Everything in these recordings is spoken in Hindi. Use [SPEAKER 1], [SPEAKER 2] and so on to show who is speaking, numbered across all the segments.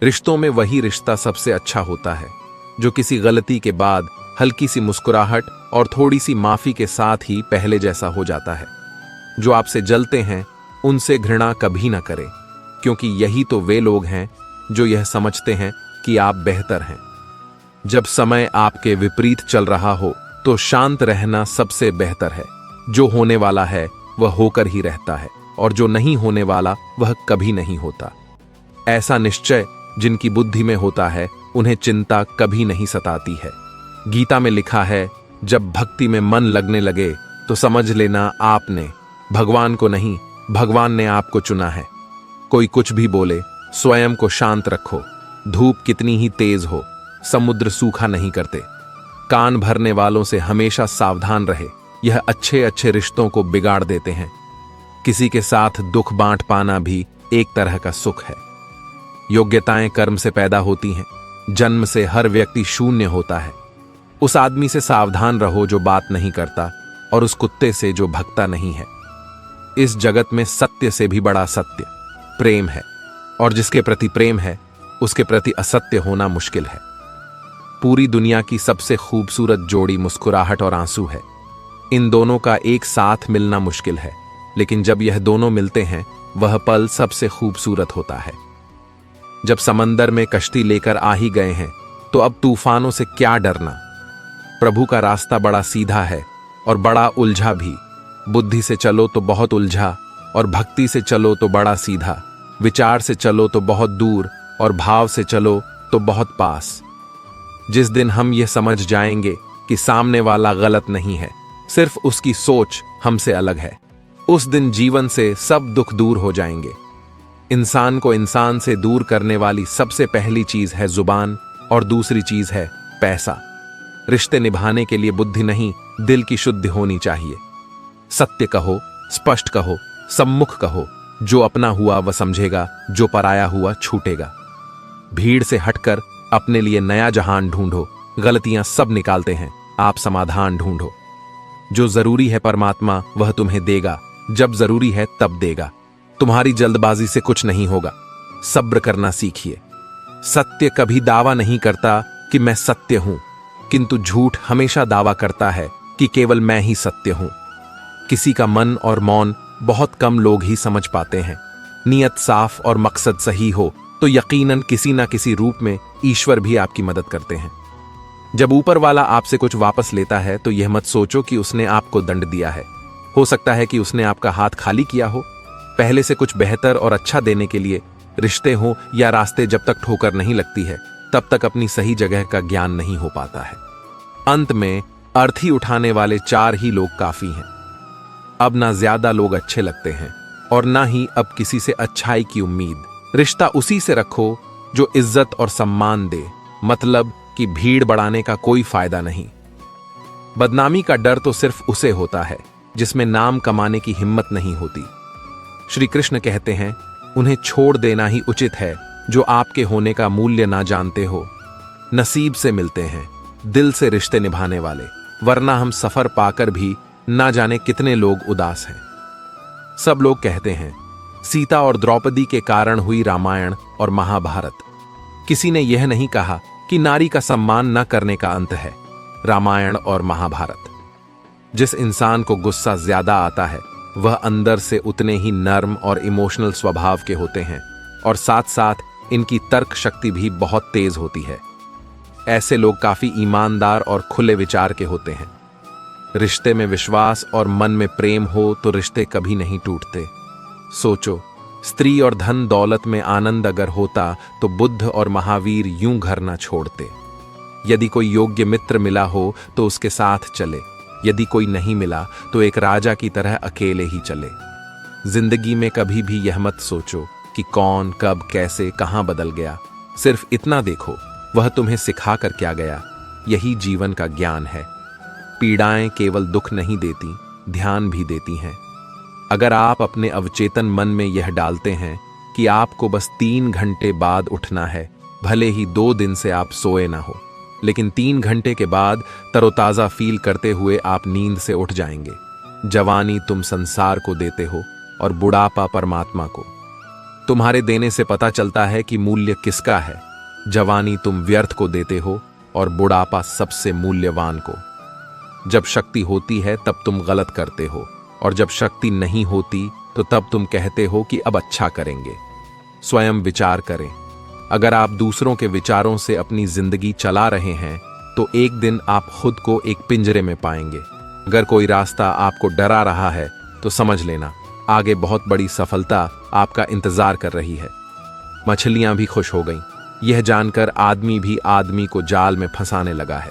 [SPEAKER 1] रिश्तों में वही रिश्ता सबसे अच्छा होता है जो किसी गलती के बाद हल्की सी मुस्कुराहट और थोड़ी सी माफी के साथ ही पहले जैसा हो जाता है। जो आपसे जलते हैं उनसे घृणा कभी ना करें, क्योंकि यही तो वे लोग हैं जो यह समझते हैं कि आप बेहतर हैं। जब समय आपके विपरीत चल रहा हो तो शांत रहना सबसे बेहतर है। जो होने वाला है वह होकर ही रहता है, और जो नहीं होने वाला वह कभी नहीं होता। ऐसा निश्चय जिनकी बुद्धि में होता है उन्हें चिंता कभी नहीं सताती है। गीता में लिखा है, जब भक्ति में मन लगने लगे तो समझ लेना आपने भगवान को नहीं, भगवान ने आपको चुना है। कोई कुछ भी बोले, स्वयं को शांत रखो। धूप कितनी ही तेज हो, समुद्र सूखा नहीं करते। कान भरने वालों से हमेशा सावधान रहे, यह अच्छे अच्छे रिश्तों को बिगाड़ देते हैं। किसी के साथ दुख बांट पाना भी एक तरह का सुख है। योग्यताएं कर्म से पैदा होती हैं, जन्म से हर व्यक्ति शून्य होता है। उस आदमी से सावधान रहो जो बात नहीं करता, और उस कुत्ते से जो भगता नहीं है। इस जगत में सत्य से भी बड़ा सत्य प्रेम है, और जिसके प्रति प्रेम है उसके प्रति असत्य होना मुश्किल है। पूरी दुनिया की सबसे खूबसूरत जोड़ी मुस्कुराहट और आंसू है। इन दोनों का एक साथ मिलना मुश्किल है, लेकिन जब यह दोनों मिलते हैं वह पल सबसे खूबसूरत होता है। जब समंदर में कश्ती लेकर आ ही गए हैं तो अब तूफानों से क्या डरना। प्रभु का रास्ता बड़ा सीधा है और बड़ा उलझा भी। बुद्धि से चलो तो बहुत उलझा, और भक्ति से चलो तो बड़ा सीधा। विचार से चलो तो बहुत दूर, और भाव से चलो तो बहुत पास। जिस दिन हम यह समझ जाएंगे कि सामने वाला गलत नहीं है, सिर्फ उसकी सोच हमसे अलग है, उस दिन जीवन से सब दुख दूर हो जाएंगे। इंसान को इंसान से दूर करने वाली सबसे पहली चीज है जुबान, और दूसरी चीज है पैसा। रिश्ते निभाने के लिए बुद्धि नहीं, दिल की शुद्धि होनी चाहिए। सत्य कहो, स्पष्ट कहो, सम्मुख कहो। जो अपना हुआ वह समझेगा, जो पराया हुआ छूटेगा। भीड़ से हटकर अपने लिए नया जहान ढूंढो। गलतियां सब निकालते हैं, आप समाधान ढूंढो। जो जरूरी है परमात्मा वह तुम्हें देगा, जब जरूरी है तब देगा। तुम्हारी जल्दबाजी से कुछ नहीं होगा, सब्र करना सीखिए। सत्य कभी दावा नहीं करता कि मैं सत्य हूं, किंतु झूठ हमेशा दावा करता है कि केवल मैं ही सत्य हूं। किसी का मन और मौन बहुत कम लोग ही समझ पाते हैं। नियत साफ और मकसद सही हो तो यकीनन किसी ना किसी रूप में ईश्वर भी आपकी मदद करते हैं। जब ऊपर वाला आपसे कुछ वापस लेता है तो यह मत सोचो कि उसने आपको दंड दिया है। हो सकता है कि उसने आपका हाथ खाली किया हो। पहले से कुछ बेहतर और अच्छा देने के लिए रिश्ते हो या रास्ते जब तक ठोकर नहीं लगती है तब तक अपनी सही जगह का ज्ञान नहीं हो पाता है। अंत में अर्थी उठाने वाले 4 ही लोग काफी हैं। अब ना ज्यादा लोग अच्छे लगते हैं और ना ही अब किसी से अच्छाई की उम्मीद। रिश्ता उसी से रखो जो इज्जत और सम्मान दे, मतलब कि भीड़ बढ़ाने का कोई फायदा नहीं। बदनामी का डर तो सिर्फ उसे होता है जिसमें नाम कमाने की हिम्मत नहीं होती। श्री कृष्ण कहते हैं, उन्हें छोड़ देना ही उचित है जो आपके होने का मूल्य ना जानते हो। नसीब से मिलते हैं दिल से रिश्ते निभाने वाले, वरना हम सफर पाकर भी ना जाने कितने लोग उदास हैं। सब लोग कहते हैं सीता और द्रौपदी के कारण हुई रामायण और महाभारत। किसी ने यह नहीं कहा कि नारी का सम्मान न करने का अंत है रामायण और महाभारत। जिस इंसान को गुस्सा ज्यादा आता है वह अंदर से उतने ही नर्म और इमोशनल स्वभाव के होते हैं, और साथ साथ इनकी तर्क शक्ति भी बहुत तेज होती है। ऐसे लोग काफी ईमानदार और खुले विचार के होते हैं। रिश्ते में विश्वास और मन में प्रेम हो तो रिश्ते कभी नहीं टूटते। सोचो, स्त्री और धन दौलत में आनंद अगर होता तो बुद्ध और महावीर यूं घर ना छोड़ते। यदि कोई योग्य मित्र मिला हो तो उसके साथ चले, यदि कोई नहीं मिला तो एक राजा की तरह अकेले ही चले। जिंदगी में कभी भी यह मत सोचो कि कौन कब कैसे कहां बदल गया। सिर्फ इतना देखो वह तुम्हें सिखा कर क्या गया। यही जीवन का ज्ञान है। पीड़ाएं केवल दुख नहीं देती, ध्यान भी देती हैं। अगर आप अपने अवचेतन मन में यह डालते हैं कि आपको बस 3 घंटे बाद उठना है, भले ही 2 दिन से आप सोए ना हो, लेकिन 3 घंटे के बाद तरोताजा फील करते हुए आप नींद से उठ जाएंगे। जवानी तुम संसार को देते हो और बुढ़ापा परमात्मा को। तुम्हारे देने से पता चलता है कि मूल्य किसका है। जवानी तुम व्यर्थ को देते हो और बुढ़ापा सबसे मूल्यवान को। जब शक्ति होती है तब तुम गलत करते हो, और जब शक्ति नहीं होती तो तब तुम कहते हो कि अब अच्छा करेंगे। स्वयं विचार करें। अगर आप दूसरों के विचारों से अपनी जिंदगी चला रहे हैं तो एक दिन आप खुद को एक पिंजरे में पाएंगे। अगर कोई रास्ता आपको डरा रहा है तो समझ लेना आगे बहुत बड़ी सफलता आपका इंतजार कर रही है। मछलियां भी खुश हो गईं, यह जानकर आदमी भी आदमी को जाल में फंसाने लगा है।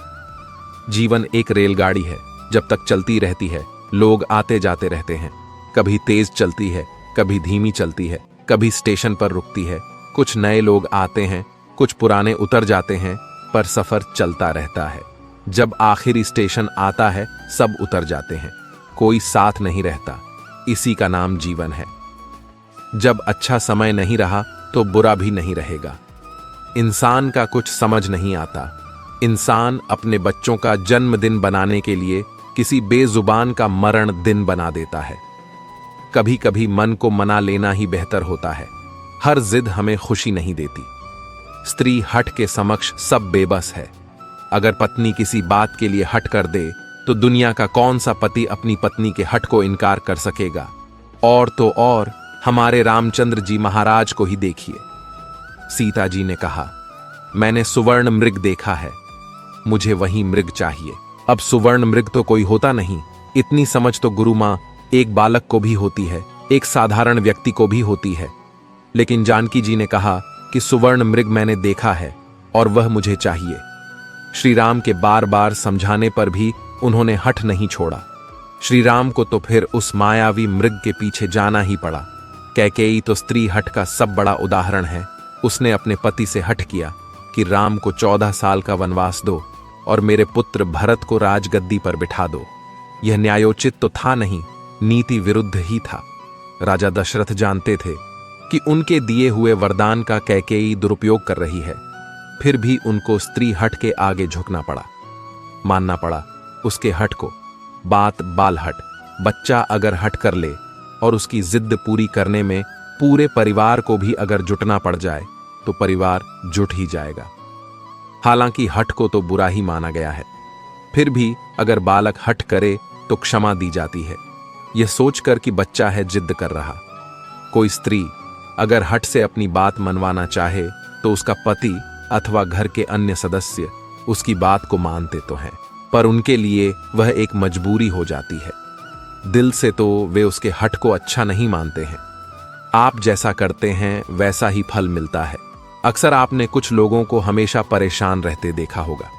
[SPEAKER 1] जीवन एक रेलगाड़ी है, जब तक चलती रहती है लोग आते जाते रहते हैं। कभी तेज चलती है, कभी धीमी चलती है, कभी स्टेशन पर रुकती है। कुछ नए लोग आते हैं, कुछ पुराने उतर जाते हैं, पर सफर चलता रहता है। जब आखिरी स्टेशन आता है सब उतर जाते हैं, कोई साथ नहीं रहता। इसी का नाम जीवन है। जब अच्छा समय नहीं रहा तो बुरा भी नहीं रहेगा। इंसान का कुछ समझ नहीं आता। इंसान अपने बच्चों का जन्मदिन बनाने के लिए किसी बेजुबान का मरण दिन बना देता है। कभी कभी मन को मना लेना ही बेहतर होता है। हर जिद हमें खुशी नहीं देती। स्त्री हठ के समक्ष सब बेबस है। अगर पत्नी किसी बात के लिए हट कर दे तो दुनिया का कौन सा पति अपनी पत्नी के हट को इनकार कर सकेगा। और तो और हमारे रामचंद्र जी महाराज को ही देखिए। सीता जी ने कहा, मैंने सुवर्ण मृग देखा है, मुझे वही मृग चाहिए। अब सुवर्ण मृग तो कोई होता नहीं। इतनी समझ तो गुरु मां एक बालक को भी होती है, एक साधारण व्यक्ति को भी होती है। लेकिन जानकी जी ने कहा कि सुवर्ण मृग मैंने देखा है और वह मुझे चाहिए। श्री राम के बार बार समझाने पर भी उन्होंने हठ नहीं छोड़ा। श्री राम को तो फिर उस मायावी मृग के पीछे जाना ही पड़ा। कैकेयी तो स्त्री हठ का सब बड़ा उदाहरण है। उसने अपने पति से हठ किया कि राम को 14 साल का वनवास दो और मेरे पुत्र भरत को राजगद्दी पर बिठा दो। यह न्यायोचित तो था नहीं, नीति विरुद्ध ही था। राजा दशरथ जानते थे कि उनके दिए हुए वरदान का कैकेयी दुरुपयोग कर रही है, फिर भी उनको स्त्री हठ के आगे झुकना पड़ा, मानना पड़ा उसके हठ को। बात बाल हट। बच्चा अगर हट कर ले और उसकी जिद पूरी करने में पूरे परिवार को भी अगर जुटना पड़ जाए तो परिवार जुट ही जाएगा। हालांकि हठ को तो बुरा ही माना गया है, फिर भी अगर बालक हठ करे तो क्षमा दी जाती है, यह सोचकर कि बच्चा है जिद कर रहा। कोई स्त्री अगर हठ से अपनी बात मनवाना चाहे तो उसका पति अथवा घर के अन्य सदस्य उसकी बात को मानते तो हैं, पर उनके लिए वह एक मजबूरी हो जाती है। दिल से तो वे उसके हठ को अच्छा नहीं मानते हैं। आप जैसा करते हैं वैसा ही फल मिलता है। अक्सर आपने कुछ लोगों को हमेशा परेशान रहते देखा होगा।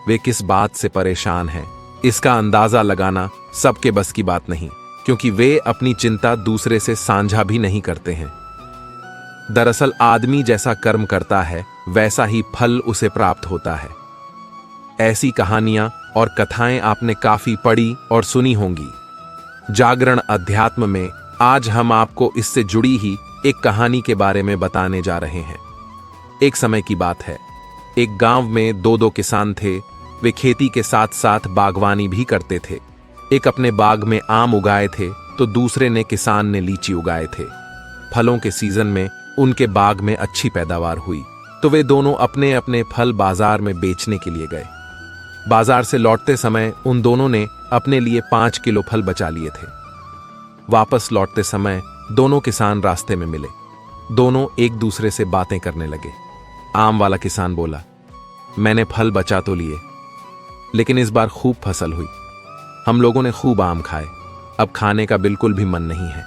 [SPEAKER 1] वे किस बात से परेशान हैं, इसका अंदाजा लगाना सबके बस की बात नहीं, क्योंकि वे अपनी चिंता दूसरे से साझा भी नहीं करते हैं। दरअसल आदमी जैसा कर्म करता है वैसा ही फल उसे प्राप्त होता है। ऐसी कहानियां और कथाएं आपने काफी पढ़ी और सुनी होंगी। जागरण अध्यात्म में आज हम आपको इससे जुड़ी ही एक कहानी के बारे में बताने जा रहे हैं। एक समय की बात है, एक गांव में दो किसान थे। वे खेती के साथ साथ बागवानी भी करते थे। एक अपने बाग में आम उगाए थे तो दूसरे ने किसान ने लीची उगाए थे। फलों के सीजन में उनके बाग में अच्छी पैदावार हुई तो वे दोनों अपने अपने फल बाजार में बेचने के लिए गए। बाजार से लौटते समय उन दोनों ने अपने लिए 5 किलो फल बचा लिए थे। वापस लौटते समय दोनों किसान रास्ते में मिले। दोनों एक दूसरे से बातें करने लगे। आम वाला किसान बोला, मैंने फल बचा तो लिए, लेकिन इस बार खूब फसल हुई। हम लोगों ने खूब आम खाए, अब खाने का बिल्कुल भी मन नहीं है।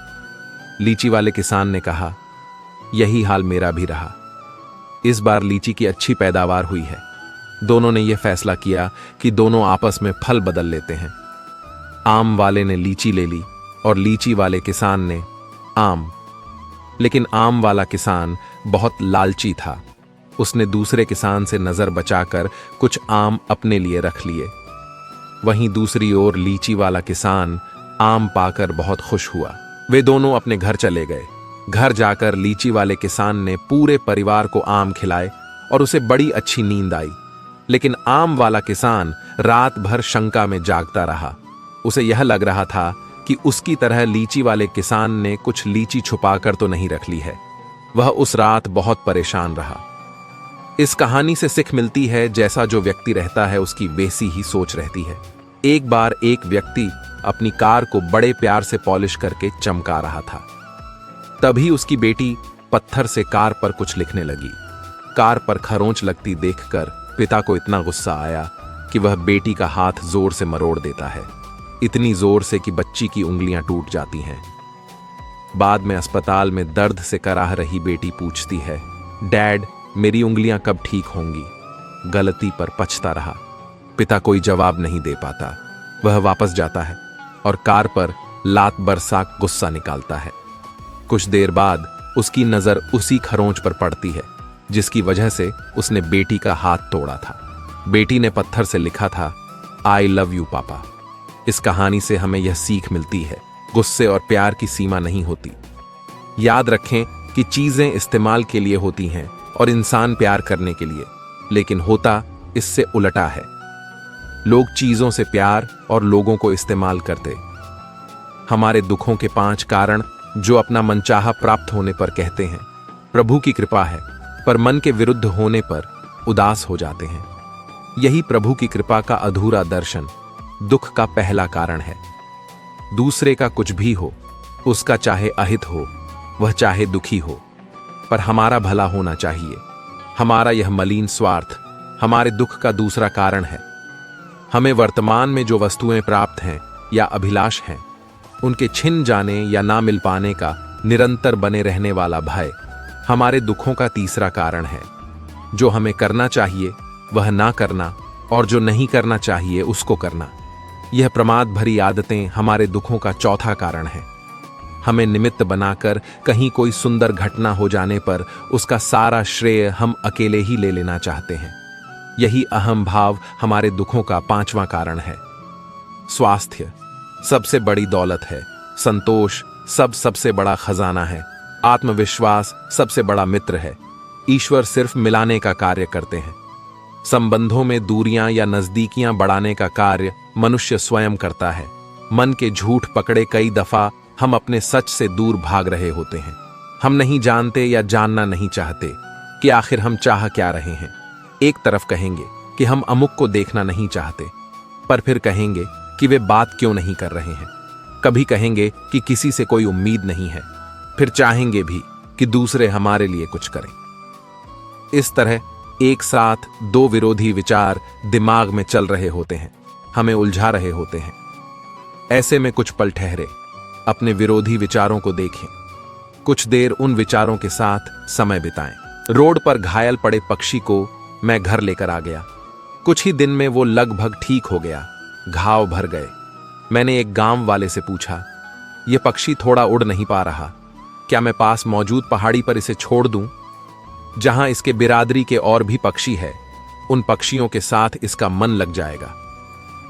[SPEAKER 1] लीची वाले किसान ने कहा, यही हाल मेरा भी रहा। इस बार लीची की अच्छी पैदावार हुई है। दोनों ने यह फैसला किया कि दोनों आपस में फल बदल लेते हैं। आम वाले ने लीची ले ली और लीची वाले किसान ने आम। लेकिन आम वाला किसान बहुत लालची था। उसने दूसरे किसान से नजर बचाकर कुछ आम अपने लिए रख लिए। वहीं दूसरी ओर लीची वाला किसान आम पाकर बहुत खुश हुआ। वे दोनों अपने घर चले गए। घर जाकर लीची वाले किसान ने पूरे परिवार को आम खिलाए और उसे बड़ी अच्छी नींद आई। लेकिन आम वाला किसान रात भर शंका में जागता रहा। उसे यह लग रहा था कि उसकी तरह लीची वाले किसान ने कुछ लीची छुपाकर तो नहीं रख ली है। वह उस रात बहुत परेशान रहा। इस कहानी से सिख मिलती है, जैसा जो व्यक्ति रहता है उसकी वैसी ही सोच रहती है। एक बार एक व्यक्ति अपनी कार को बड़े प्यार से पॉलिश करके चमका रहा था। तभी उसकी बेटी पत्थर से कार पर कुछ लिखने लगी। कार पर खरोंच लगती देखकर पिता को इतना गुस्सा आया कि वह बेटी का हाथ जोर से मरोड़ देता है, इतनी जोर से कि बच्ची की उंगलियां टूट जाती हैं। बाद में अस्पताल में दर्द से कराह रही बेटी पूछती है, डैड, मेरी उंगलियां कब ठीक होंगी? गलती पर पछता रहा। पिता कोई जवाब नहीं दे पाता। वह वापस जाता है और कार पर लात बरसा गुस्सा निकालता है। कुछ देर बाद उसकी नजर उसी खरोंच पर पड़ती है जिसकी वजह से उसने बेटी का हाथ तोड़ा था। बेटी ने पत्थर से लिखा था, आई लव यू पापा। इस कहानी से हमें यह सीख मिलती है, गुस्से और प्यार की सीमा नहीं होती। याद रखें कि चीजें इस्तेमाल के लिए होती हैं और इंसान प्यार करने के लिए, लेकिन होता इससे उलटा है। लोग चीजों से प्यार और लोगों को इस्तेमाल करते। हमारे दुखों के 5 कारण जो अपना मनचाहा प्राप्त होने पर कहते हैं प्रभु की कृपा है, पर मन के विरुद्ध होने पर उदास हो जाते हैं। यही प्रभु की कृपा का अधूरा दर्शन दुख का पहला कारण है। दूसरे का कुछ भी हो, उसका चाहे अहित हो, वह चाहे दुखी हो, पर हमारा भला होना चाहिए। हमारा यह मलिन स्वार्थ हमारे दुख का दूसरा कारण है। हमें वर्तमान में जो वस्तुएं प्राप्त हैं या अभिलाष हैं, उनके छिन जाने या ना मिल पाने का निरंतर बने रहने वाला भय हमारे दुखों का तीसरा कारण है। जो हमें करना चाहिए वह ना करना और जो नहीं करना चाहिए उसको करना, यह प्रमाद भरी आदतें हमारे दुखों का चौथा कारण है। हमें निमित्त बनाकर कहीं कोई सुंदर घटना हो जाने पर उसका सारा श्रेय हम अकेले ही ले लेना चाहते हैं। यही अहम भाव हमारे दुखों का 5वां कारण है। स्वास्थ्य सबसे बड़ी दौलत है। संतोष सबसे बड़ा खजाना है। आत्मविश्वास सबसे बड़ा मित्र है। ईश्वर सिर्फ मिलाने का कार्य करते हैं। संबंधों में दूरियां या नजदीकियां बढ़ाने का कार्य मनुष्य स्वयं करता है। मन के झूठ पकड़े कई दफा हम अपने सच से दूर भाग रहे होते हैं। हम नहीं जानते या जानना नहीं चाहते कि आखिर हम चाह क्या रहे हैं। एक तरफ कहेंगे कि हम अमुक को देखना नहीं चाहते, पर फिर कहेंगे कि वे बात क्यों नहीं कर रहे हैं। कभी कहेंगे कि किसी से कोई उम्मीद नहीं है, फिर चाहेंगे भी कि दूसरे हमारे लिए कुछ करें। इस तरह एक साथ 2 विरोधी विचार दिमाग में चल रहे होते हैं, हमें उलझा रहे होते हैं। ऐसे में कुछ पल ठहरे, अपने विरोधी विचारों को देखें, कुछ देर उन विचारों के साथ समय बिताएं। रोड पर घायल पड़े पक्षी को मैं घर लेकर आ गया। कुछ ही दिन में वो लगभग ठीक हो गया, घाव भर गए। मैंने एक गांव वाले से पूछा, यह पक्षी थोड़ा उड़ नहीं पा रहा, क्या मैं पास मौजूद पहाड़ी पर इसे छोड़ दूं, जहां इसके बिरादरी के और भी पक्षी है? उन पक्षियों के साथ इसका मन लग जाएगा।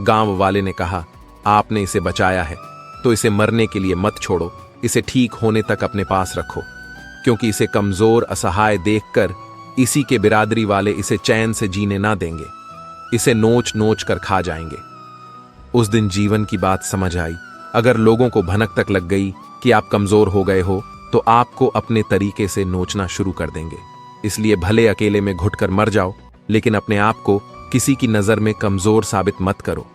[SPEAKER 1] गांव वाले ने कहा, आपने इसे बचाया है तो इसे मरने के लिए मत छोड़ो, इसे ठीक होने तक अपने पास रखो, क्योंकि इसे कमजोर असहाय देखकर इसी के बिरादरी वाले इसे चैन से जीने ना देंगे, इसे नोच नोच कर खा जाएंगे। उस दिन जीवन की बात समझ आई। अगर लोगों को भनक तक लग गई कि आप कमजोर हो गए हो, तो आपको अपने तरीके से नोचना शुरू कर देंगे। इसलिए भले अकेले में घुटकर मर जाओ, लेकिन अपने आप को किसी की नजर में कमजोर साबित मत करो,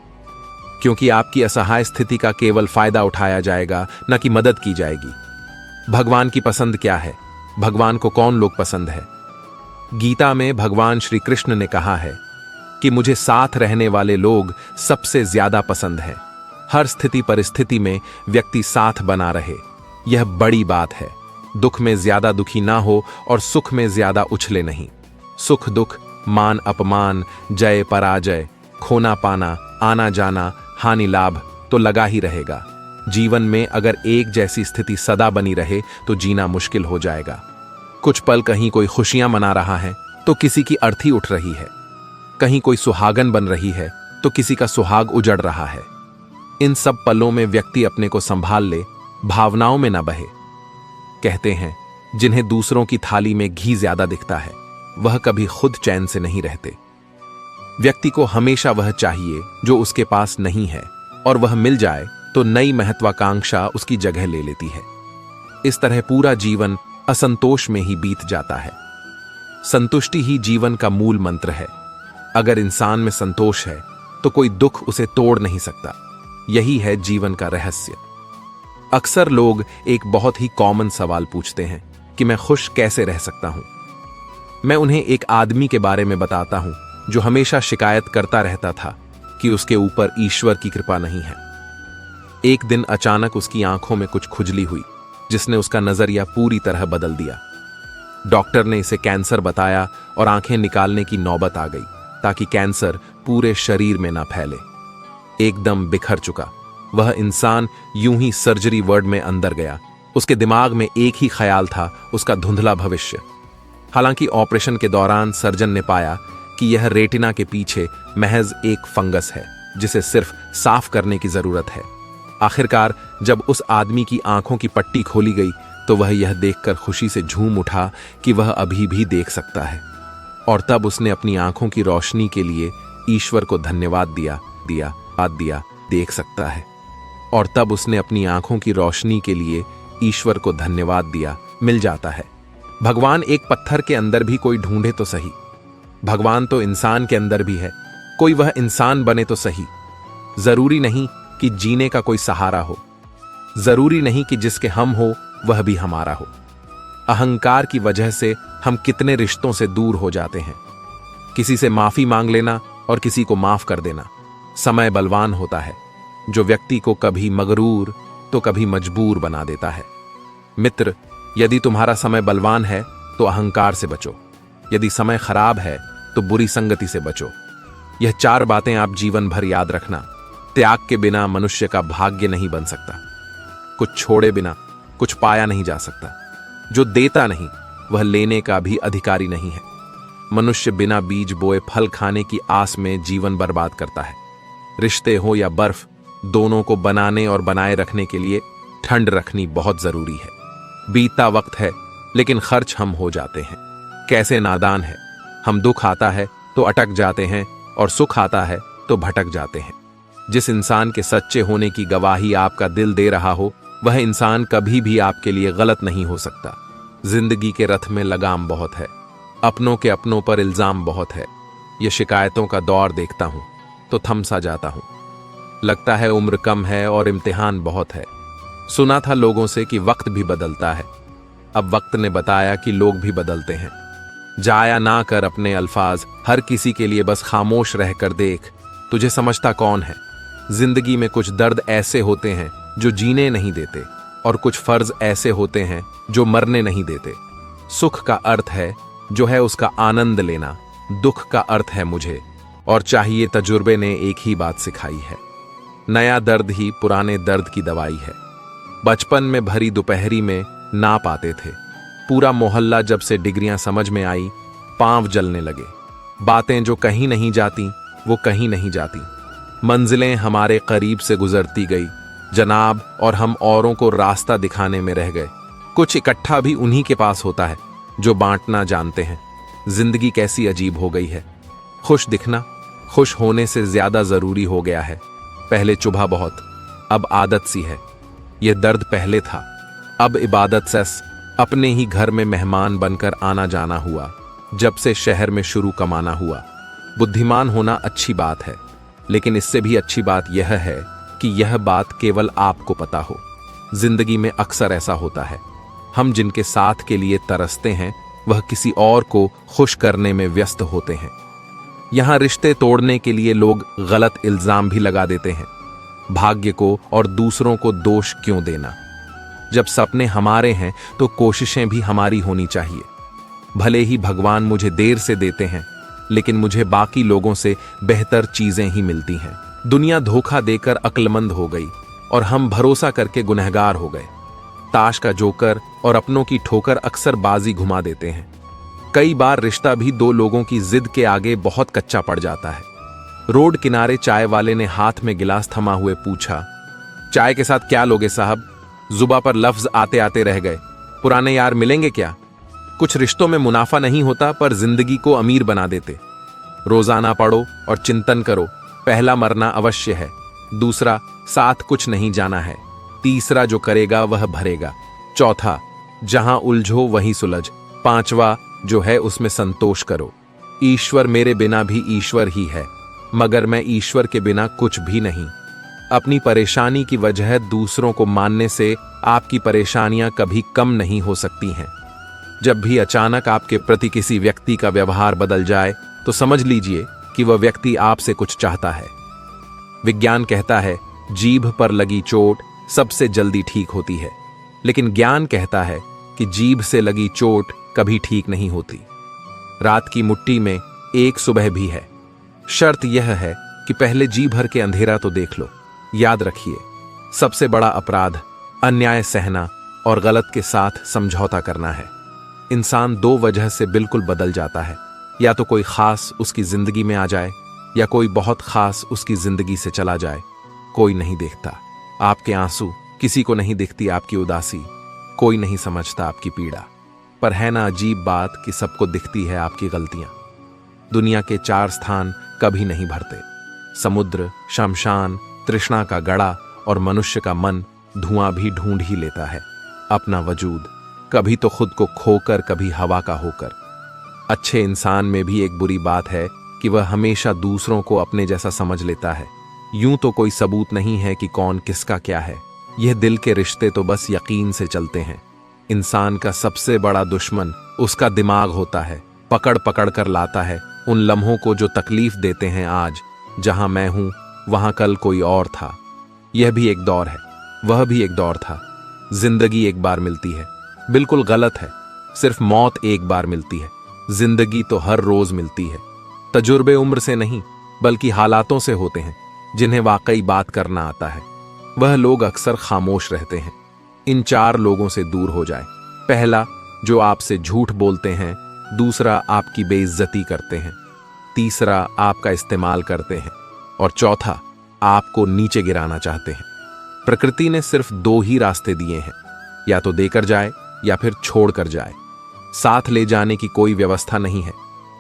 [SPEAKER 1] क्योंकि आपकी असहाय स्थिति का केवल फायदा उठाया जाएगा, न कि मदद की जाएगी। भगवान की पसंद क्या है? भगवान को कौन लोग पसंद है? गीता में भगवान श्री कृष्ण ने कहा है कि मुझे साथ रहने वाले लोग सबसे ज्यादा पसंद है। हर स्थिति परिस्थिति में व्यक्ति साथ बना रहे, यह बड़ी बात है। दुख में ज्यादा दुखी ना हो और सुख में ज्यादा उछले नहीं। सुख दुख, मान अपमान, जय पराजय, खोना पाना, आना जाना, हानि लाभ तो लगा ही रहेगा। जीवन में अगर एक जैसी स्थिति सदा बनी रहे तो जीना मुश्किल हो जाएगा। कुछ पल कहीं कोई खुशियां मना रहा है तो किसी की अर्थी उठ रही है, कहीं कोई सुहागन बन रही है तो किसी का सुहाग उजड़ रहा है। इन सब पलों में व्यक्ति अपने को संभाल ले, भावनाओं में न बहे। कहते हैं जिन्हें दूसरों की थाली में घी ज्यादा दिखता है, वह कभी खुद चैन से नहीं रहते। व्यक्ति को हमेशा वह चाहिए जो उसके पास नहीं है, और वह मिल जाए तो नई महत्वाकांक्षा उसकी जगह ले लेती है। इस तरह पूरा जीवन असंतोष में ही बीत जाता है। संतुष्टि ही जीवन का मूल मंत्र है। अगर इंसान में संतोष है तो कोई दुख उसे तोड़ नहीं सकता। यही है जीवन का रहस्य। अक्सर लोग एक बहुत ही कॉमन सवाल पूछते हैं कि मैं खुश कैसे रह सकता हूं। मैं उन्हें एक आदमी के बारे में बताता हूं जो हमेशा शिकायत करता रहता था कि उसके ऊपर ईश्वर की कृपा नहीं है। एक दिन अचानक उसकी आंखों में कुछ खुजली हुई जिसने उसका नजरिया पूरी तरह बदल दिया। डॉक्टर ने इसे कैंसर बताया और आंखें निकालने की नौबत आ गई ताकि कैंसर पूरे शरीर में ना फैले। एकदम बिखर चुका वह इंसान यूं ही सर्जरी वार्ड में अंदर गया। उसके दिमाग में एक ही ख्याल था, उसका धुंधला भविष्य। हालांकि ऑपरेशन के दौरान सर्जन ने पाया कि यह रेटिना के पीछे महज एक फंगस है जिसे सिर्फ साफ करने की जरूरत है। आखिरकार जब उस आदमी की आंखों की पट्टी खोली गई तो वह यह देखकर खुशी से झूम उठा कि वह अभी भी देख सकता है। और तब उसने अपनी आंखों की रोशनी के लिए ईश्वर को धन्यवाद दिया। देख सकता है। और तब उसने अपनी आंखों की रोशनी के लिए ईश्वर को धन्यवाद दिया। मिल जाता है। भगवान एक पत्थर के अंदर भी कोई ढूंढे तो सही। भगवान तो इंसान के अंदर भी है, कोई वह इंसान बने तो सही। जरूरी नहीं कि जीने का कोई सहारा हो, जरूरी नहीं कि जिसके हम हो वह भी हमारा हो। अहंकार की वजह से हम कितने रिश्तों से दूर हो जाते हैं। किसी से माफी मांग लेना और किसी को माफ कर देना। समय बलवान होता है जो व्यक्ति को कभी मगरूर तो कभी मजबूर बना देता है। मित्र, यदि तुम्हारा समय बलवान है तो अहंकार से बचो। यदि समय खराब है तो बुरी संगति से बचो। यह 4 बातें आप जीवन भर याद रखना। त्याग के बिना मनुष्य का भाग्य नहीं बन सकता। कुछ छोड़े बिना कुछ पाया नहीं जा सकता। जो देता नहीं वह लेने का भी अधिकारी नहीं है। मनुष्य बिना बीज बोए फल खाने की आस में जीवन बर्बाद करता है। रिश्ते हो या बर्फ, दोनों को बनाने और बनाए रखने के लिए ठंड रखनी बहुत जरूरी है। बीतता वक्त है लेकिन खर्च हम हो जाते हैं। कैसे नादान है। हम दुख आता है तो अटक जाते हैं और सुख आता है तो भटक जाते हैं। जिस इंसान के सच्चे होने की गवाही आपका दिल दे रहा हो वह इंसान कभी भी आपके लिए गलत नहीं हो सकता। जिंदगी के रथ में लगाम बहुत है, अपनों के अपनों पर इल्जाम बहुत है। यह शिकायतों का दौर देखता हूं तो थम सा जाता हूं। लगता है उम्र कम है और इम्तिहान बहुत है। सुना था लोगों से कि वक्त भी बदलता है। अब वक्त ने बताया कि लोग भी बदलते हैं। जाया ना कर अपने अल्फाज, हर किसी के लिए बस खामोश रहकर देख, तुझे समझता कौन है। जिंदगी में कुछ दर्द ऐसे होते हैं जो जीने नहीं देते और कुछ फर्ज ऐसे होते हैं जो मरने नहीं देते। सुख का अर्थ है जो है उसका आनंद लेना, दुख का अर्थ है मुझे और चाहिए तजुर्बे ने एक ही बात सिखाई है। नया दर्द ही पुराने दर्द की दवाई है। बचपन में भरी दोपहरी में ना पाते थे। पूरा मोहल्ला जब से डिग्रियां समझ में आई पांव जलने लगे। बातें जो कहीं नहीं जाती वो कहीं नहीं जाती। मंजिलें हमारे करीब से गुजरती गई जनाब और हम औरों को रास्ता दिखाने में रह गए। कुछ इकट्ठा भी उन्हीं के पास होता है जो बांटना जानते हैं। जिंदगी कैसी अजीब हो गई है। खुश दिखना खुश होने से ज्यादा जरूरी हो गया है। पहले चुभा बहुत, अब आदत सी है। यह दर्द पहले था, अब इबादत सस। अपने ही घर में मेहमान बनकर आना जाना हुआ जब से शहर में शुरू कमाना हुआ। बुद्धिमान होना अच्छी बात है लेकिन इससे भी अच्छी बात यह है कि यह बात केवल आपको पता हो। जिंदगी में अक्सर ऐसा होता है, हम जिनके साथ के लिए तरसते हैं वह किसी और को खुश करने में व्यस्त होते हैं। यहां रिश्ते तोड़ने के लिए लोग गलत इल्जाम भी लगा देते हैं। भाग्य को और दूसरों को दोष क्यों देना। जब सपने हमारे हैं तो कोशिशें भी हमारी होनी चाहिए। भले ही भगवान मुझे देर से देते हैं लेकिन मुझे बाकी लोगों से बेहतर चीजें ही मिलती हैं। दुनिया धोखा देकर अक्लमंद हो गई और हम भरोसा करके गुनहगार हो गए। ताश का जोकर और अपनों की ठोकर अक्सर बाजी घुमा देते हैं। कई बार रिश्ता भी 2 लोगों की जिद के आगे बहुत कच्चा पड़ जाता है। रोड किनारे चाय वाले ने हाथ में गिलास थमा हुए पूछा, चाय के साथ क्या लोगे साहब? जुबा पर लफ्ज आते आते रह गए। पुराने यार मिलेंगे क्या? कुछ रिश्तों में मुनाफा नहीं होता पर जिंदगी को अमीर बना देते। रोजाना पढ़ो और चिंतन करो। पहला मरना अवश्य है, दूसरा साथ कुछ नहीं जाना है, तीसरा जो करेगा वह भरेगा, चौथा जहां उलझो वहीं सुलझ। पांचवा जो है उसमें संतोष करो। ईश्वर मेरे बिना भी ईश्वर ही है, मगर मैं ईश्वर के बिना कुछ भी नहीं। अपनी परेशानी की वजह दूसरों को मानने से आपकी परेशानियां कभी कम नहीं हो सकती हैं। जब भी अचानक आपके प्रति किसी व्यक्ति का व्यवहार बदल जाए तो समझ लीजिए कि वह व्यक्ति आपसे कुछ चाहता है। विज्ञान कहता है जीभ पर लगी चोट सबसे जल्दी ठीक होती है, लेकिन ज्ञान कहता है कि जीभ से लगी चोट कभी ठीक नहीं होती। रात की मुट्ठी में एक सुबह भी है। शर्त यह है कि पहले जी भर के अंधेरा तो देख लो। याद रखिए, सबसे बड़ा अपराध अन्याय सहना और गलत के साथ समझौता करना है। इंसान दो वजह से बिल्कुल बदल जाता है, या तो कोई खास उसकी जिंदगी में आ जाए या कोई बहुत खास उसकी जिंदगी से चला जाए। कोई नहीं देखता आपके आंसू, किसी को नहीं दिखती आपकी उदासी, कोई नहीं समझता आपकी पीड़ा। पर है ना अजीब बात कि सबको दिखती है आपकी गलतियां। दुनिया के चार स्थान कभी नहीं भरते, समुद्र, शमशान, तृष्णा का गड़ा और मनुष्य का मन धुआं भी ढूंढ ही लेता है अपना वजूद, कभी तो खुद को खोकर कभी हवा का होकर। अच्छे इंसान में भी एक बुरी बात है कि वह हमेशा दूसरों को अपने जैसा समझ लेता है। यूं तो कोई सबूत नहीं है कि कौन किसका क्या है, यह दिल के रिश्ते तो बस यकीन से चलते हैं। इंसान का सबसे बड़ा दुश्मन उसका दिमाग होता है, पकड़ पकड़ कर लाता है उन लम्हों को जो तकलीफ देते हैं। आज जहां मैं हूं वहां कल कोई और था। यह भी एक दौर है, वह भी एक दौर था। जिंदगी एक बार मिलती है, बिल्कुल गलत है। सिर्फ मौत एक बार मिलती है, जिंदगी तो हर रोज मिलती है। तजुर्बे उम्र से नहीं बल्कि हालातों से होते हैं जिन्हें वाकई बात करना आता है। वह लोग अक्सर खामोश रहते हैं। इन चार लोगों से दूर हो जाए। पहला, जो आपसे झूठ बोलते हैं। दूसरा, आपकी बेइज्जती करते हैं। तीसरा, आपका इस्तेमाल करते हैं। और चौथा, आपको नीचे गिराना चाहते हैं। प्रकृति ने सिर्फ दो ही रास्ते दिए हैं, या तो देकर जाए या फिर छोड़कर जाए। साथ ले जाने की कोई व्यवस्था नहीं है।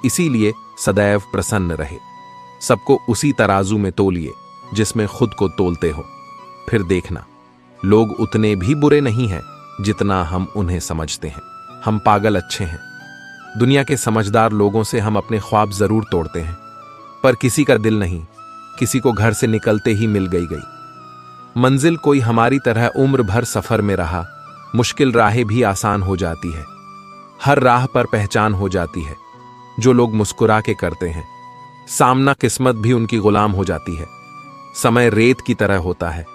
[SPEAKER 1] इसीलिए सदैव प्रसन्न रहे। सबको उसी तराजू में तोलिए जिसमें खुद को तोलते हो। फिर देखना, लोग उतने भी बुरे नहीं हैं जितना हम उन्हें समझते हैं। हम पागल अच्छे हैं। दुनिया के समझदार लोगों से हम अपने ख्वाब जरूर तोड़ते हैं, पर किसी का दिल नहीं। किसी को घर से निकलते ही मिल गई मंजिल। कोई हमारी तरह उम्र भर सफर में रहा। मुश्किल राहें भी आसान हो जाती है। हर राह पर पहचान हो जाती है। जो लोग मुस्कुरा के करते हैं सामना, किस्मत भी उनकी गुलाम हो जाती है। समय रेत की तरह होता है,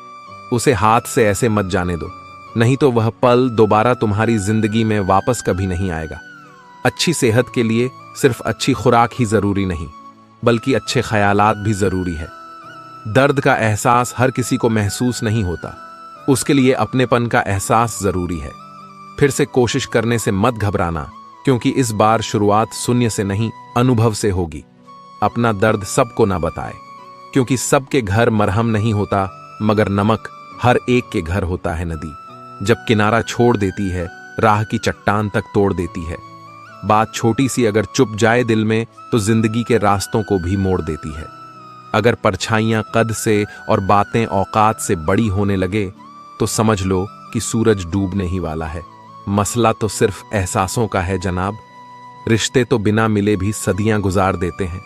[SPEAKER 1] उसे हाथ से ऐसे मत जाने दो, नहीं तो वह पल दोबारा तुम्हारी जिंदगी में वापस कभी नहीं आएगा। अच्छी सेहत के लिए सिर्फ अच्छी खुराक ही जरूरी नहीं, बल्कि अच्छे ख्यालात भी जरूरी है। दर्द का एहसास हर किसी को महसूस नहीं होता, उसके लिए अपनेपन का एहसास जरूरी है। फिर से कोशिश करने से मत घबराना, क्योंकि इस बार शुरुआत शून्य से नहीं, अनुभव से होगी। अपना दर्द सबको ना बताए, क्योंकि सबके घर मरहम नहीं होता, मगर नमक हर एक के घर होता है। नदी जब किनारा छोड़ देती है, राह की चट्टान तक तोड़ देती है। बात छोटी सी अगर चुप जाए दिल में, तो जिंदगी के रास्तों को भी मोड़ देती है। अगर परछाइयां कद से और बातें औकात से बड़ी होने लगे, तो समझ लो कि सूरज डूबने ही वाला है। मसला तो सिर्फ एहसासों का है जनाब। रिश्ते तो बिना मिले भी सदियां गुजार देते हैं।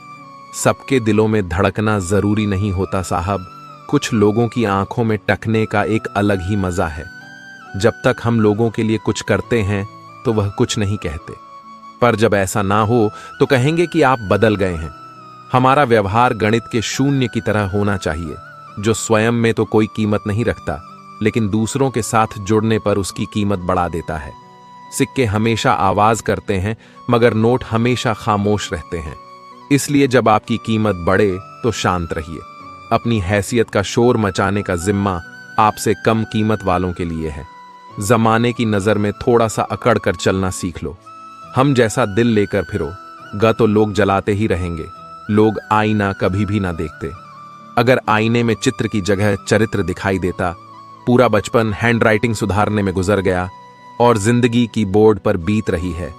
[SPEAKER 1] सबके दिलों में धड़कना जरूरी नहीं होता साहब। कुछ लोगों की आंखों में टकने का एक अलग ही मजा है। जब तक हम लोगों के लिए कुछ करते हैं तो वह कुछ नहीं कहते, पर जब ऐसा ना हो तो कहेंगे कि आप बदल गए हैं। हमारा व्यवहार गणित के शून्य की तरह होना चाहिए, जो स्वयं में तो कोई कीमत नहीं रखता, लेकिन दूसरों के साथ जुड़ने पर उसकी कीमत बढ़ा देता है। सिक्के हमेशा आवाज करते हैं, मगर नोट हमेशा खामोश रहते हैं। इसलिए जब आपकी कीमत बढ़े तो शांत रहिए। अपनी हैसियत का शोर मचाने का जिम्मा आपसे कम कीमत वालों के लिए है। जमाने की नजर में थोड़ा सा अकड़ कर चलना सीख लो। हम जैसा दिल लेकर फिरो, ग तो लोग जलाते ही रहेंगे। लोग आईना कभी भी ना देखते। अगर आईने में चित्र की जगह चरित्र दिखाई देता, पूरा बचपन हैंडराइटिंग सुधारने में गुजर गया और जिंदगी की बोर्ड पर बीत रही है।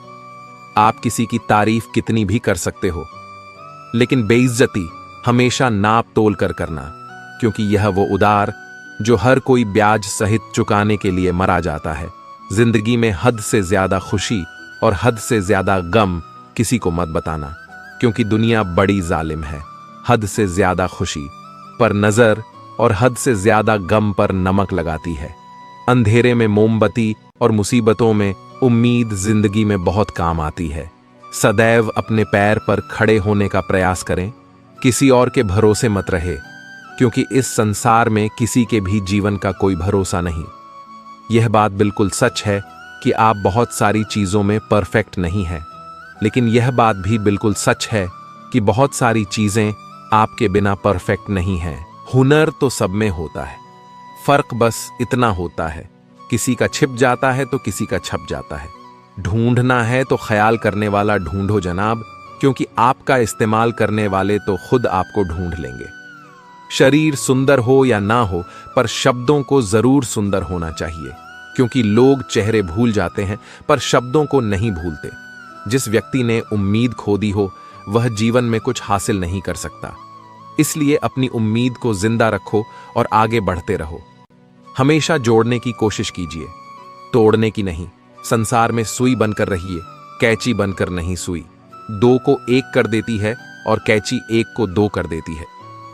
[SPEAKER 1] आप किसी की तारीफ कितनी भी कर सकते हो, लेकिन बेइज्जती हमेशा नाप तोल कर करना, क्योंकि यह वो उधार जो हर कोई ब्याज सहित चुकाने के लिए मरा जाता है। जिंदगी में हद से ज्यादा खुशी और हद से ज्यादा गम किसी को मत बताना, क्योंकि दुनिया बड़ी जालिम है। हद से ज्यादा खुशी पर नजर और हद से ज्यादा गम पर नमक लगाती है। अंधेरे में मोमबत्ती और मुसीबतों में उम्मीद जिंदगी में बहुत काम आती है। सदैव अपने पैर पर खड़े होने का प्रयास करें, किसी और के भरोसे मत रहे, क्योंकि इस संसार में किसी के भी जीवन का कोई भरोसा नहीं। यह बात बिल्कुल सच है कि आप बहुत सारी चीजों में परफेक्ट नहीं हैं, लेकिन यह बात भी बिल्कुल सच है कि बहुत सारी चीजें आपके बिना परफेक्ट नहीं हैं। हुनर तो सब में होता है, फर्क बस इतना होता है, किसी का छिप जाता है तो किसी का छप जाता है। ढूंढना है तो ख्याल करने वाला ढूंढो जनाब, क्योंकि आपका इस्तेमाल करने वाले तो खुद आपको ढूंढ लेंगे। शरीर सुंदर हो या ना हो, पर शब्दों को जरूर सुंदर होना चाहिए, क्योंकि लोग चेहरे भूल जाते हैं पर शब्दों को नहीं भूलते। जिस व्यक्ति ने उम्मीद खो दी हो वह जीवन में कुछ हासिल नहीं कर सकता। इसलिए अपनी उम्मीद को जिंदा रखो और आगे बढ़ते रहो। हमेशा जोड़ने की कोशिश कीजिए, तोड़ने की नहीं। संसार में सुई बनकर रहिए, कैंची बनकर नहीं सुई। दो को एक कर देती है और कैंची एक को दो कर देती है।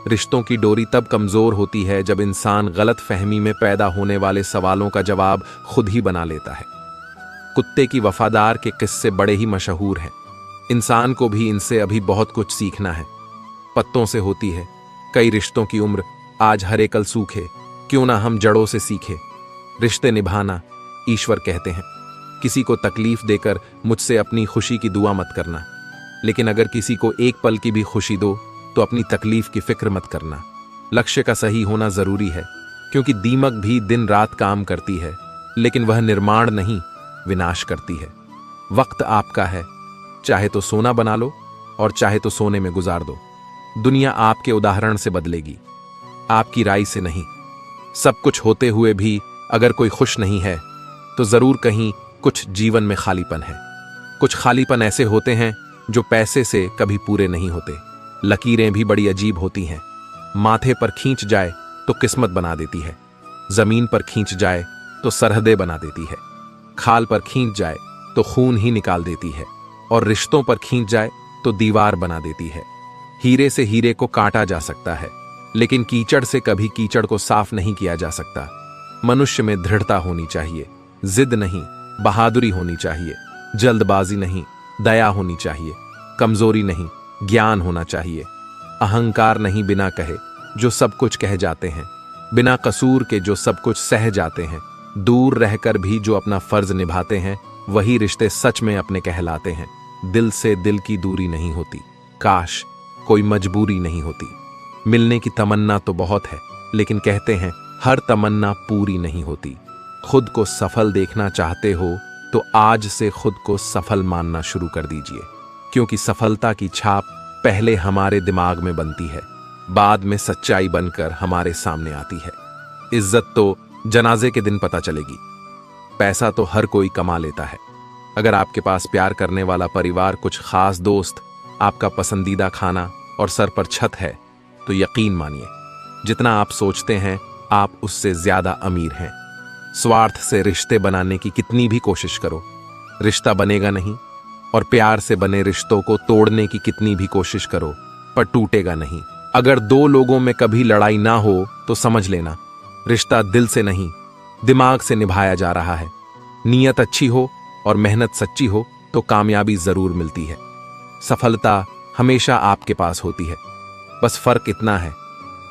[SPEAKER 1] रिश्तों की डोरी तब कमजोर होती है जब इंसान गलत फहमी में पैदा होने वाले सवालों का जवाब खुद ही बना लेता है। कुत्ते की वफादार के किस्से बड़े ही मशहूर हैं। इंसान को भी इनसे अभी बहुत कुछ सीखना है। पत्तों से होती है कई रिश्तों की उम्र, आज हरे कल सूखे, क्यों ना हम जड़ों से सीखे। रिश्ते निभाना ईश्वर कहते हैं। किसी को तकलीफ देकर मुझसे अपनी खुशी की दुआ मत करना, लेकिन अगर किसी को एक पल की भी खुशी दो तो अपनी तकलीफ की फिक्र मत करना। लक्ष्य का सही होना जरूरी है, क्योंकि दीमक भी दिन रात काम करती है, लेकिन वह निर्माण नहीं विनाश करती है। वक्त आपका है, चाहे तो सोना बना लो और चाहे तो सोने में गुजार दो। दुनिया आपके उदाहरण से बदलेगी, आपकी राय से नहीं। सब कुछ होते हुए भी अगर कोई खुश नहीं है तो जरूर कहीं कुछ जीवन में खालीपन है। कुछ खालीपन ऐसे होते हैं जो पैसे से कभी पूरे नहीं होते। लकीरें भी बड़ी अजीब होती हैं। माथे पर खींच जाए तो किस्मत बना देती है, जमीन पर खींच जाए तो सरहदें बना देती है, खाल पर खींच जाए तो खून ही निकाल देती है, और रिश्तों पर खींच जाए तो दीवार बना देती है। हीरे से हीरे को काटा जा सकता है, लेकिन कीचड़ से कभी कीचड़ को साफ नहीं किया जा सकता। मनुष्य में दृढ़ता होनी चाहिए, जिद नहीं, बहादुरी होनी चाहिए, जल्दबाजी नहीं, दया होनी चाहिए, कमजोरी नहीं, ज्ञान होना चाहिए, अहंकार नहीं बिना कहे जो सब कुछ कह जाते हैं, बिना कसूर के जो सब कुछ सह जाते हैं, दूर रहकर भी जो अपना फर्ज निभाते हैं, वही रिश्ते सच में अपने कहलाते हैं। दिल से दिल की दूरी नहीं होती, काश कोई मजबूरी नहीं होती। मिलने की तमन्ना तो बहुत है, लेकिन कहते हैं हर तमन्ना पूरी नहीं होती। खुद को सफल देखना चाहते हो तो आज से खुद को सफल मानना शुरू कर दीजिए, क्योंकि सफलता की छाप पहले हमारे दिमाग में बनती है, बाद में सच्चाई बनकर हमारे सामने आती है। इज्जत तो जनाजे के दिन पता चलेगी। पैसा तो हर कोई कमा लेता है। अगर आपके पास प्यार करने वाला परिवार, कुछ खास दोस्त, आपका पसंदीदा खाना और सर पर छत है, तो यकीन मानिए जितना आप सोचते हैं आप उससे ज्यादा अमीर हैं। स्वार्थ से रिश्ते बनाने की कितनी भी कोशिश करो, रिश्ता बनेगा नहीं, और प्यार से बने रिश्तों को तोड़ने की कितनी भी कोशिश करो, पर टूटेगा नहीं। अगर दो लोगों में कभी लड़ाई ना हो तो समझ लेना रिश्ता दिल से नहीं, दिमाग से निभाया जा रहा है। नीयत अच्छी हो और मेहनत सच्ची हो तो कामयाबी जरूर मिलती है। सफलता हमेशा आपके पास होती है, बस फर्क इतना है,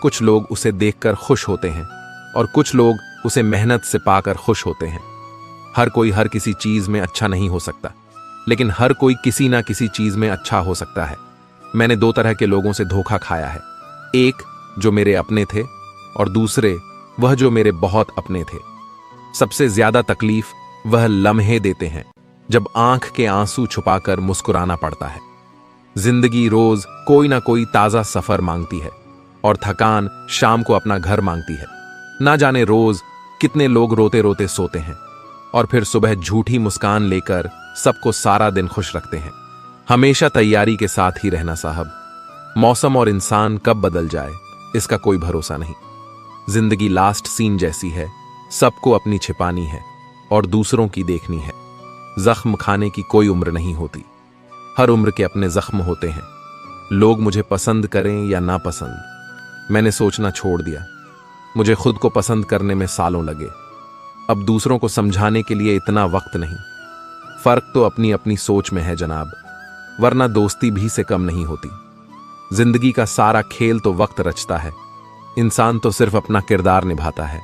[SPEAKER 1] कुछ लोग उसे देखकर खुश होते हैं और कुछ लोग उसे मेहनत से पाकर खुश होते हैं। हर कोई हर किसी चीज में अच्छा नहीं हो सकता, लेकिन हर कोई किसी ना किसी चीज में अच्छा हो सकता है। मैंने दो तरह के लोगों से धोखा खाया है, एक जो मेरे अपने थे और दूसरे वह जो मेरे बहुत अपने थे। सबसे ज्यादा तकलीफ वह लम्हे देते हैं जब आंख के आंसू छुपाकर मुस्कुराना पड़ता है। जिंदगी रोज कोई ना कोई ताजा सफर मांगती है और थकान शाम को अपना घर मांगती है। ना जाने रोज कितने लोग रोते रोते सोते हैं और फिर सुबह झूठी मुस्कान लेकर सबको सारा दिन खुश रखते हैं। हमेशा तैयारी के साथ ही रहना साहब, मौसम और इंसान कब बदल जाए इसका कोई भरोसा नहीं। जिंदगी लास्ट सीन जैसी है, सबको अपनी छिपानी है। और दूसरों की देखनी है। जख्म खाने की कोई उम्र नहीं होती। हर उम्र के अपने जख्म होते हैं। लोग मुझे पसंद करें या ना पसंद, मैंने सोचना छोड़ दिया। मुझे खुद को पसंद करने में सालों लगे। अब दूसरों को समझाने के लिए इतना वक्त नहीं। फर्क तो अपनी अपनी सोच में है जनाब, वरना दोस्ती भी से कम नहीं होती। जिंदगी का सारा खेल तो वक्त रचता है, इंसान तो सिर्फ अपना किरदार निभाता है।